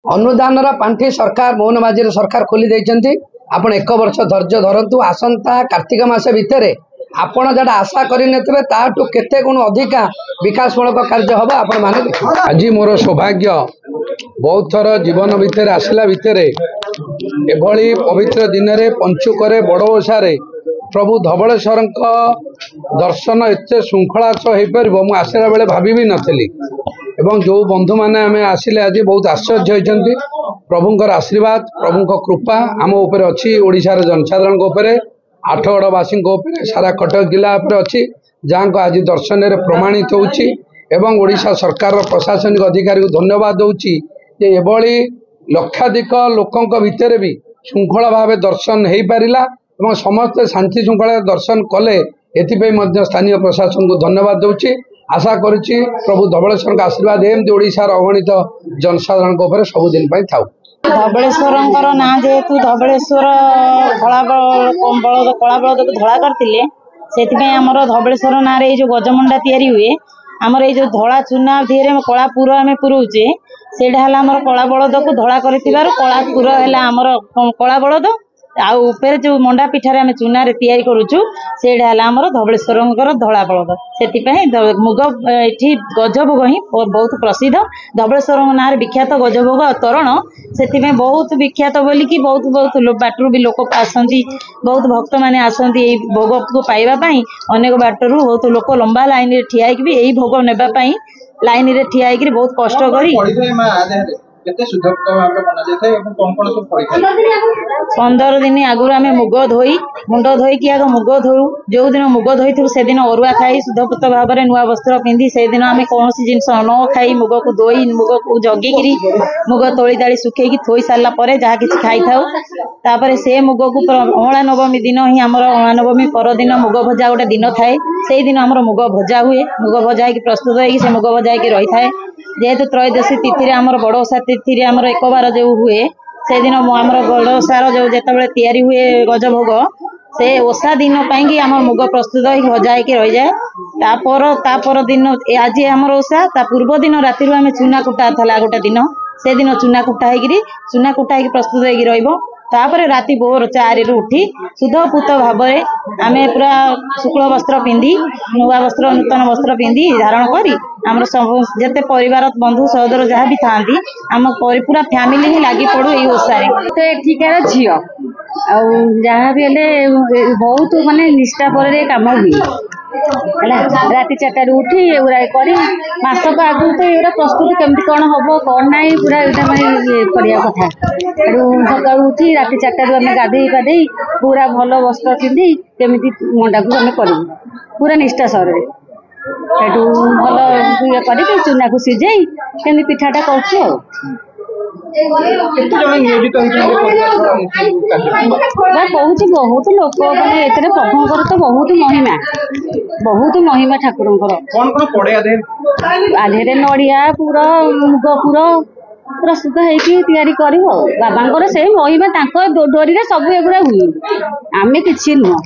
अनुदान पांठि सरकार मौनबाजी सरकार खोली देइचंती। आपण 1 वर्ष धैर्य धरतु। आसंता कार्तिक मास भितर आपण जड़ा आशा करते ताठू केते गुण अधिका विकासमूलक कार्य हम आपण माने। आज मोर सौभाग्य बहुत थर जीवन भितर आसला भितर एभली पवित्र दिन में पंचुक बड़ ओषारे प्रभु धवलेश्वर दर्शन एत श्रृंखला हो पार मुझे आसला बेले भाभी भी नी। एवं जो बंधु मैंने आम आसिले आज बहुत आश्चर्य होती। प्रभुंर आशीर्वाद प्रभु कृपा आम उपर अच्छी ओडिशार जनसाधारण आठगड़वासी सारा कटक जिला अच्छी जहाँ को आज दर्शन में प्रमाणित होशा सरकार प्रशासनिक अधिकारी को धन्यवाद दूची एभली लक्षाधिक लोकों भितर भी श्रृंखला भाव दर्शन हो पारा और समस्त शांति श्रृंखला दर्शन कले एथि स्थानीय प्रशासन को धन्यवाद दूची। आशा करुच्ची प्रभु धवलेश्वर आशीर्वाद एमती ओडिशार अगणित जनसाधारण सबुदिन था। धवलेश्वर ना जेहेतु धवलेश्वर कला बलद को धड़ा करते से धवलेश्वर ना रे जो गजमंडा तैयारी हुए आमर ये जो धड़ा चूना धीरे कला पुर आम पुरोचे से कला बलद को धड़ा कर कला पुर है आमर कला बलद आउे जो मंडा पिठार आम चूना तैयारी करुचु से धवलेश्वर धड़ा बलद से मुग ये गजभोग ही बहुत प्रसिद्ध। धवलेश्वर ना विख्यात गजभोग तरण से बहुत विख्यात बोलिकी बहुत बहुत बाटर भी लोक आसती बहुत भक्त मैंने आसती भोग को पाइबापी अनेक बाटर बहुत लोक लंबा लाइन में ठिया भी यही भोग नेबापी लाइन में ठिया बहुत कष्ट कर 15 दिन आगुरी आम मुग धोई मुंड धोईकी आग मुग धोऊ जो दिन मुग धोई थी से दिन अरुआ खाई शुद्धपुत भाव में नुआ वस्त्र पिंधि से दिन आम कौन जिन न खाई मुग को धोई मुग को जगिकी मुग तोली दाड़ी सुखेकी थोई सारापर जहाँ कि खाई था से मुग को अहला नवमी दिन ही आम अहला नवमी परदिन मुग भजा गोटे दिन थाए से दिन आम मुग भजा हुए मुग भजा हो प्रस्तुत हो मुग भजा हो रही है जेहेतु त्रयोदशी तिथि आमर बड़ ओषा तिथि आमर 1 बार जो हुए से दिन आमर बड़ ओषार जो जिते तैयारी हुए गजभोग से ओषा दिन पाई आम मुग प्रस्तुत हो भजा हो रही जाए तापर दिन आज आमर ओषा ता पूर्व दिन राति आम चूना कुटा था गोटे दिन से दिन चूना कुटा हो प्रस्तुत हो तापर राति भोर 4 रु उठी शुद्धपुत भाव आम पूरा शुक्ल वस्त्र पिंधि नुआ वस्त्र नूतन वस्त्र पिंधि धारण करी आम जिते परिवार बंधु सहोदर जहाँ भी था आम पूरा फैमिली ही लगी पड़ू ये ओषारे तो एठिकार झी जहाँ भी बहुत मानने निष्ठा पर कम हुए राति 4 उठी एगुरा कर मसक आगु तो ये प्रस्तुति केमती कौन हम कौन ना पूरा यहाँ कथा सका उठी राति 4 आम गाधे पाधे पूरा भल वस्त्र पिंधि केमी मंडा को आम करूँ पूरा निष्ठा सर भल ये कर चूना को सीझे केमी पिठाटा कर बहुत लोक मैंने ए प्रभुंर तो बहुत महिमा ठाकुर आधे नड़िया पूरा मुग पूरा प्रस्तुत होकर बाबा से महिमा डोरी सब एगुड़ा हुए आम कि नुह।